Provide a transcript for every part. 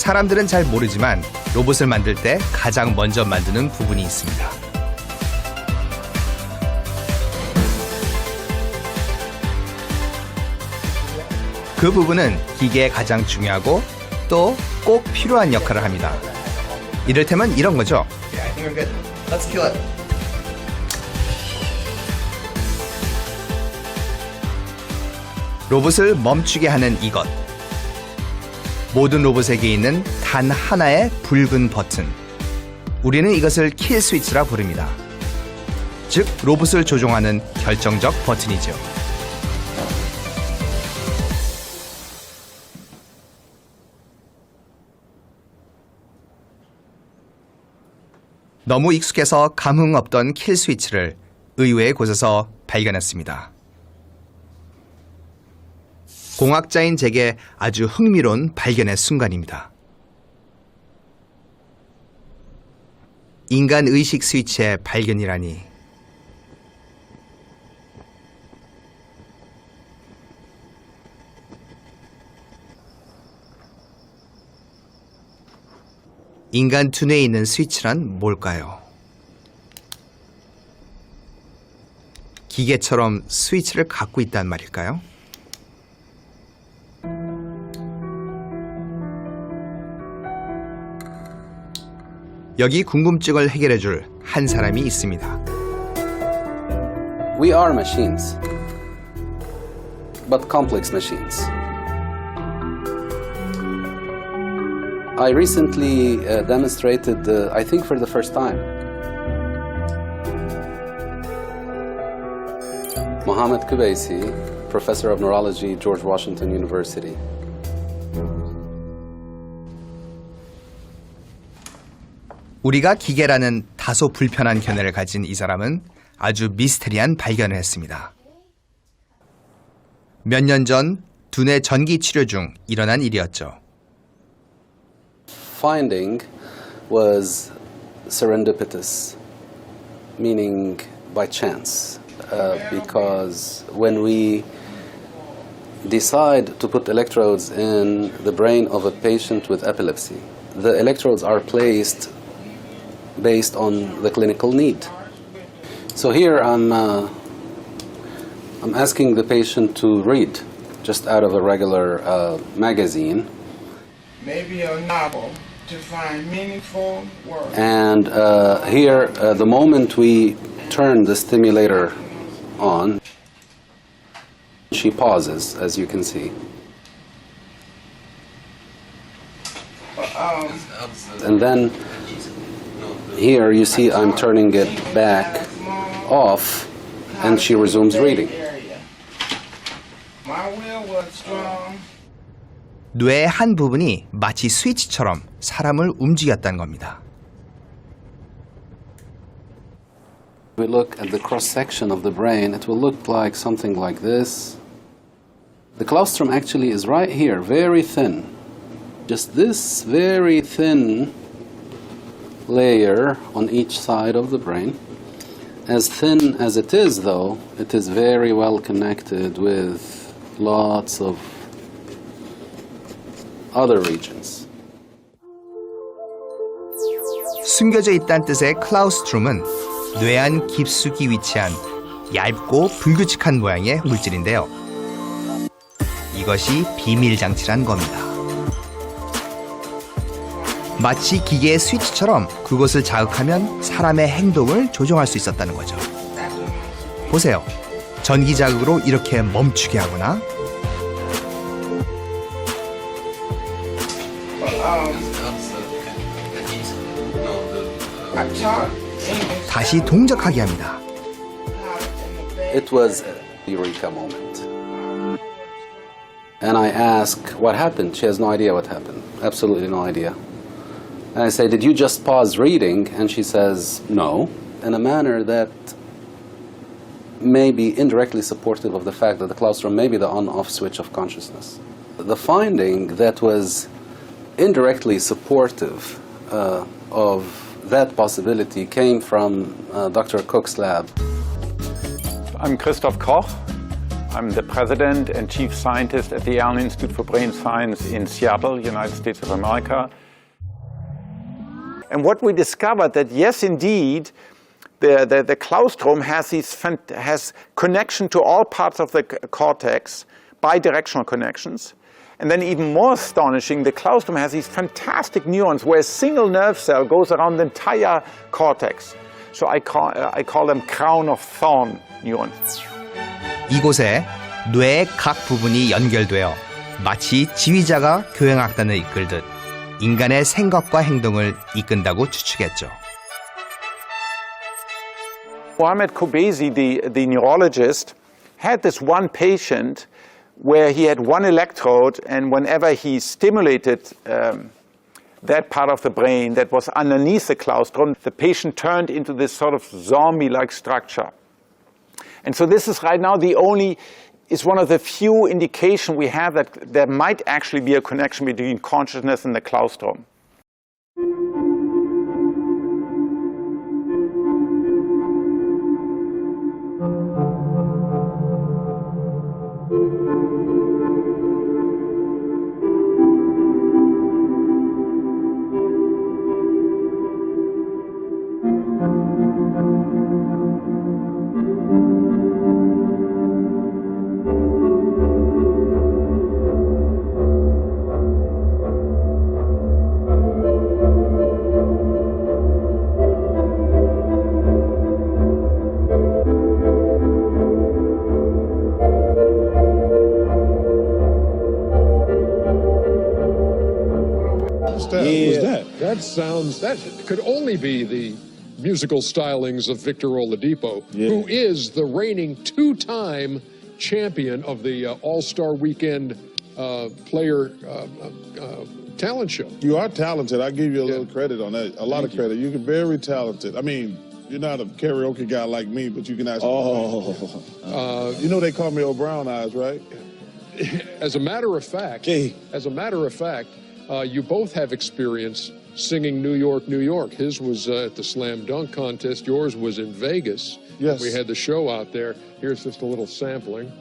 사람들은 잘 모르지만 로봇을 만들 때 가장 먼저 만드는 부분이 있습니다. 그 부분은 기계에 가장 중요하고 또 꼭 필요한 역할을 합니다. 이를테면 이런 거죠. 로봇을 멈추게 하는 이것. 모든 로봇에게 있는 단 하나의 붉은 버튼. 우리는 이것을 킬스위치라 부릅니다. 즉, 로봇을 조종하는 결정적 버튼이죠. 너무 익숙해서 감흥 없던 킬스위치를 의외의 곳에서 발견했습니다. 공학자인 제게 아주 흥미로운 발견의 순간입니다. 인간 의식 스위치의 발견이라니. 인간 두뇌에 있는 스위치란 뭘까요? 기계처럼 스위치를 갖고 있단 말일까요? 여기 궁금증을 해결해줄 한 사람이 있습니다. We are machines, but complex machines. I recently demonstrated, I think for the first time, Mohammed Kubaisi, professor of neurology, George Washington University. 우리가 기계라는 다소 불편한 견해를 가진 이 사람은 아주 미스테리한 발견을 했습니다. 몇 년 전 두뇌 전기 치료 중 일어난 일이었죠. Finding was serendipitous, meaning by chance, because when we decide to put electrodes in the brain of a patient with epilepsy, the electrodes are placed based on the clinical need. So here I'm asking the patient to read just out of a regular magazine. Maybe a novel to find meaningful words. And here, the moment we turn the stimulator on, she pauses, as you can see. And then here you see I'm turning it back off and she resumes reading. My will was strong. 뇌의 한 부분이 마치 스위치처럼 사람을 움직였다는 겁니다. We look at the cross-section of the brain, it will look like something like this. The claustrum actually is right here, very thin. Just this very thin layer on each side of the brain. As thin as it is, though, it is very well connected with lots of other regions. 숨겨져 있다는 뜻의 클라우스트룸은 뇌안 깊숙이 위치한 얇고 불규칙한 모양의 물질인데요. 이것이 비밀 장치란 겁니다. 마치 기계의 스위치처럼 그것을 자극하면 사람의 행동을 조종할 수 있었다는 거죠. 보세요. 전기 자극으로 이렇게 멈추게 하거나 다시 동작하게 합니다. It was a eureka moment. And I ask, what happened? She has no idea what happened. Absolutely no idea. And I say, did you just pause reading? And she says, no, in a manner that may be indirectly supportive of the fact that the claustrum may be the on-off switch of consciousness. The finding that was indirectly supportive of that possibility came from Dr. Cook's lab. I'm Christoph Koch. I'm the president and chief scientist at the Allen Institute for Brain Science in Seattle, United States of America. And what we discovered that yes, indeed, the claustrum has connection to all parts of the cortex, bidirectional connections. And then even more astonishing, the claustrum has these fantastic neurons where a single nerve cell goes around the entire cortex. So I call them crown of thorn neurons. 이곳에 뇌의 각 부분이 연결되어 마치 지휘자가 교향악단을 이끌듯 인간의 생각과 행동을 이끈다고 추측했죠. Mohamed Kobesi, the neurologist, had this one patient where he had one electrode, and whenever he stimulated that part of the brain that was underneath the claustrum, the patient turned into this sort of zombie-like structure. And so this is right now is one of the few indications we have that there might actually be a connection between consciousness and the claustrum. That could only be the musical stylings of Victor Oladipo, who is the reigning two-time champion of the All-Star Weekend player talent show. You are talented. I give you a little credit on that. A lot of credit. You're very talented. I mean, you're not a karaoke guy like me, but you can actually. You know they call me old brown eyes, right? As a matter of fact, you both have experience singing New York, New York. His was at the Slam Dunk Contest. Yours was in Vegas. Yes. We had the show out there. Here's just a little sampling.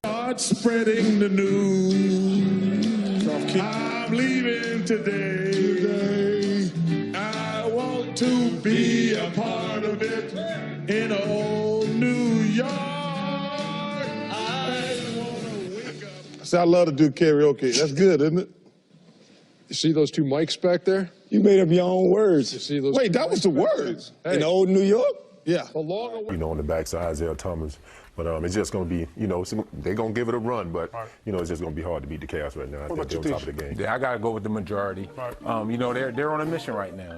Start spreading the news. I'm leaving today. I want to be a part of it in old New York. I want to wake up. See, I love to do karaoke. That's good, isn't it? You see those two mics back there? You made up your own words. You see those? Wait, that was the words. Hey. In old New York? Yeah. On the backside, Isaiah Thomas. But it's just going to be, they're going to give it a run, but, it's just going to be hard to beat the Cavs right now. I think they're on top of the game. Yeah, I got to go with the majority. They're on a mission right now.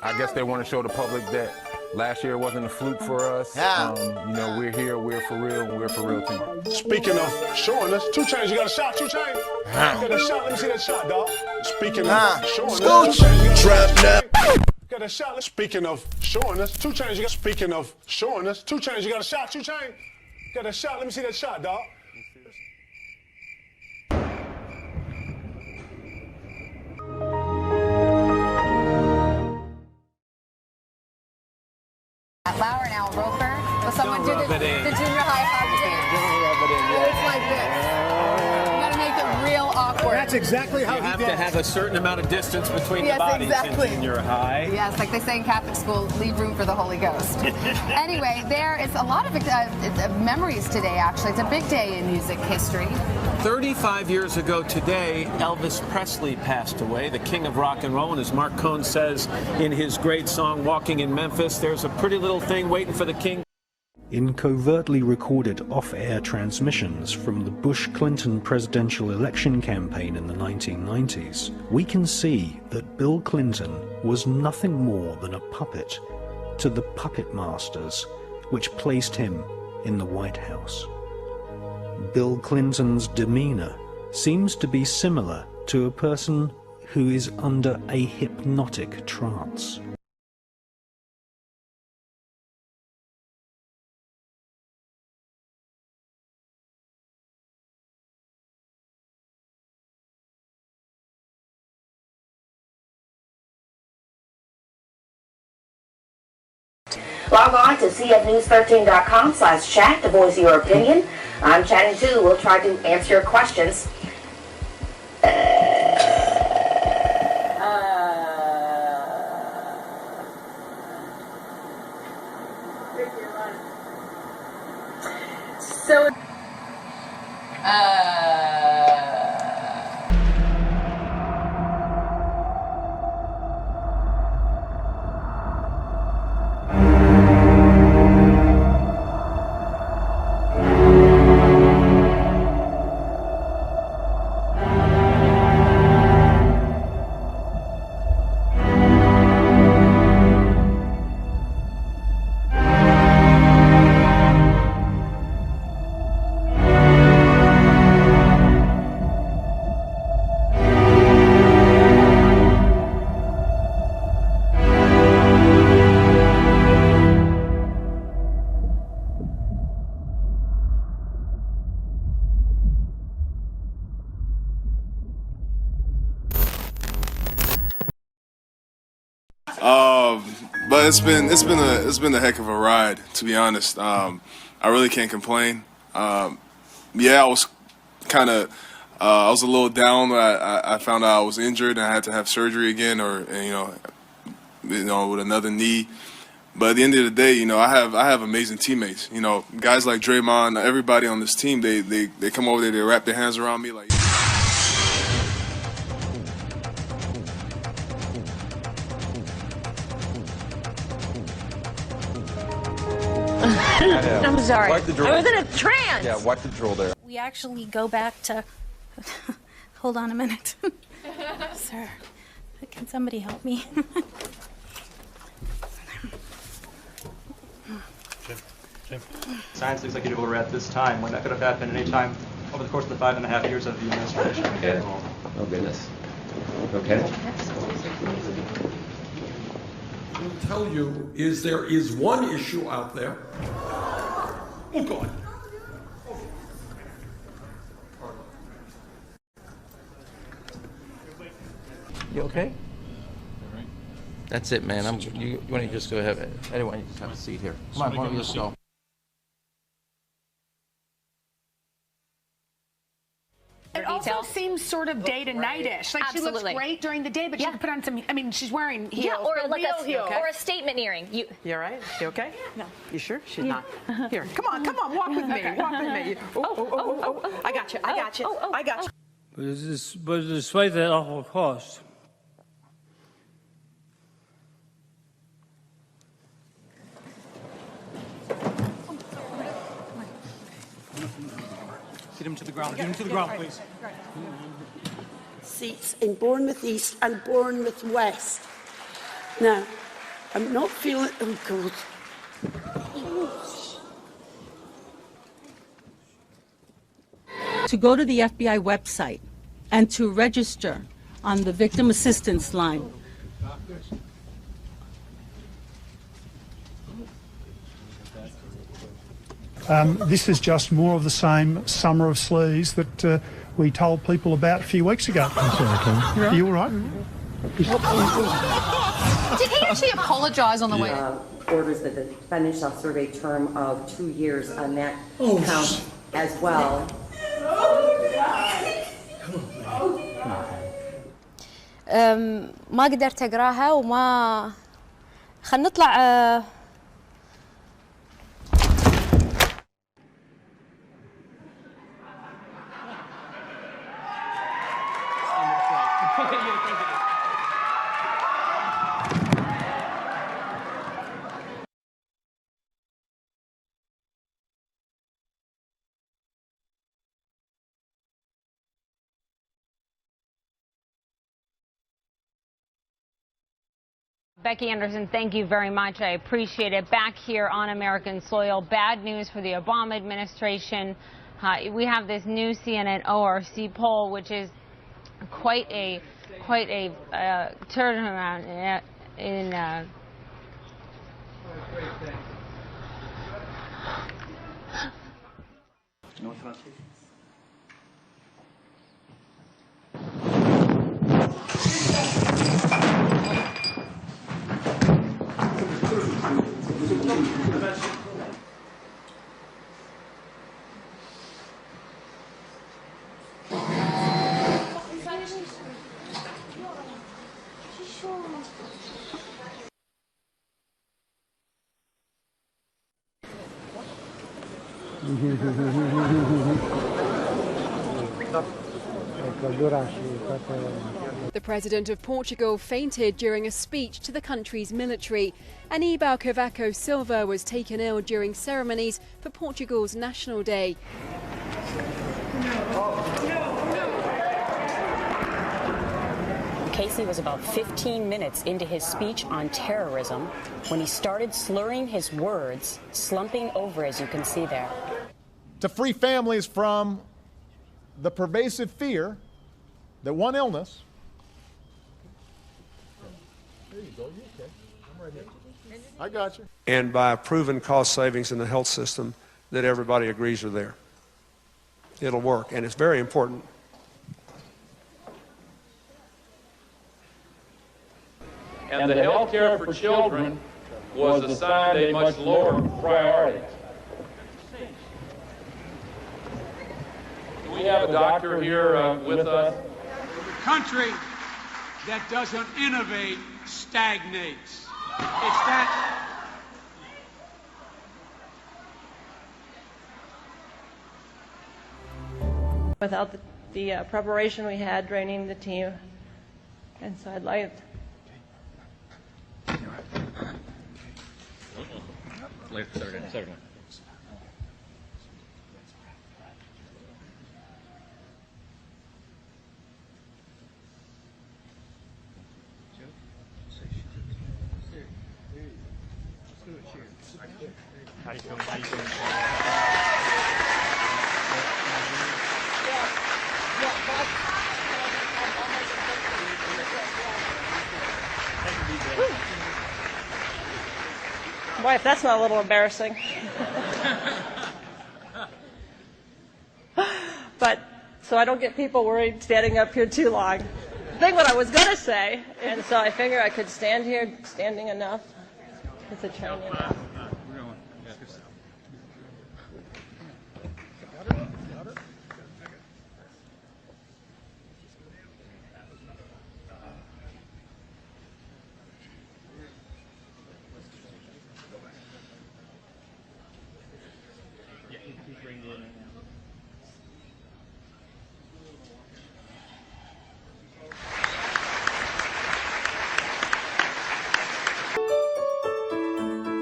I guess they want to show the public that last year wasn't a fluke for us. We're here, we're for real, and we're for real too. Speaking of showing us, 2 Chainz, you got a shot, 2 Chainz? You got a shot, let me see that shot, dog. Speaking of showing us, 2 Chainz, you got a shot. Got a shot. Speaking of showing us, 2 Chainz, you got. Speaking of showing us, 2 Chainz, you got a shot, 2 Chainz. Got a shot. Let me see that shot, dog. Lauer and Al Roker. Will someone do the junior high hug? It's like this. You gotta make it real awkward. That's exactly how you have to have a certain amount of distance between the bodies in junior high. Yes, like they say in Catholic school, leave room for the Holy Ghost. Anyway, there is a lot of memories today, actually. It's a big day in music history. 35 years ago today, Elvis Presley passed away, the king of rock and roll. And as Mark Cohn says in his great song, Walking in Memphis, there's a pretty little thing waiting for the king. In covertly recorded off-air transmissions from the Bush-Clinton presidential election campaign in the 1990s, we can see that Bill Clinton was nothing more than a puppet to the puppet masters which placed him in the White House. Bill Clinton's demeanor seems to be similar to a person who is under a hypnotic trance. Log on to cfnews13.com/chat to voice your opinion. I'm chatting too. We'll try to answer your questions. So. But it's been a heck of a ride, to be honest. I really can't complain. Yeah, I was kind of I was a little down when I found out I was injured and I had to have surgery again, or with another knee. But at the end of the day, I have amazing teammates. Guys like Draymond, everybody on this team, they come over there, they wrap their hands around me like. I'm sorry. Wipe the drool. I was in a trance. Yeah, wipe the drool there. We actually go back to... Hold on a minute. Sir, can somebody help me? Jim. Science executive over at this time, when that could have happened any time over the course of the 5.5 years of the administration. Yeah. Oh, goodness. Okay. I will tell you is there is one issue out there. Oh, God. You okay? That's it, man. You want to just go ahead? Anyone, you just have a seat here. Come on, why don't you just go? It also seems sort of day to night-ish. Like Absolutely. She looks great during the day, but she can put on some. I mean, she's wearing heels. Yeah, or like real heels. or a statement earring. You all right? You okay? No. You sure? She's not. Here, come on, walk with me. Okay. Walk with me. Oh. I got you. I got you. I got you. But despite that awful cost, Get him to the ground. Get him to the ground, please. Seats in Bournemouth East and Bournemouth West. Now, I'm not feeling. Oh, God. To go to the FBI website and to register on the victim assistance line. This is just more of the same summer of sleaze that we told people about a few weeks ago. I'm sorry, Tom. Are you all right? Did he actually apologize on the way? Orders that the defendant shall serve a term of 2 years on that count as well. ما قدرت اقراها وما خلينا نطلع Becky Anderson, thank you very much. I appreciate it. Back here on American soil, bad news for the Obama administration. We have this new CNN ORC poll, which is quite a turnaround in. The President of Portugal fainted during a speech to the country's military. Aníbal Cavaco Silva was taken ill during ceremonies for Portugal's National Day. Casey was about 15 minutes into his speech on terrorism when he started slurring his words, slumping over, as you can see there. To free families from the pervasive fear that one illness. There you go. You okay? I'm right here. I got you. And by proven cost savings in the health system that everybody agrees are there. It'll work, and it's very important. And the health care for children was assigned a much lower priority. Do we have a doctor here with us? A country that doesn't innovate stagnates. It's that. Without the preparation we had training the team inside life. Third one. How you doing? How you doing? Boy, if that's not a little embarrassing. But, so I don't get people worried standing up here too long. Think what I was going to say, and so I figure I could stand here standing enough with the training.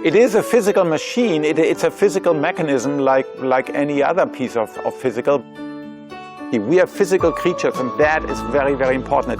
It is a physical machine, it's a physical mechanism like any other piece of physical. We are physical creatures, and that is very, very important.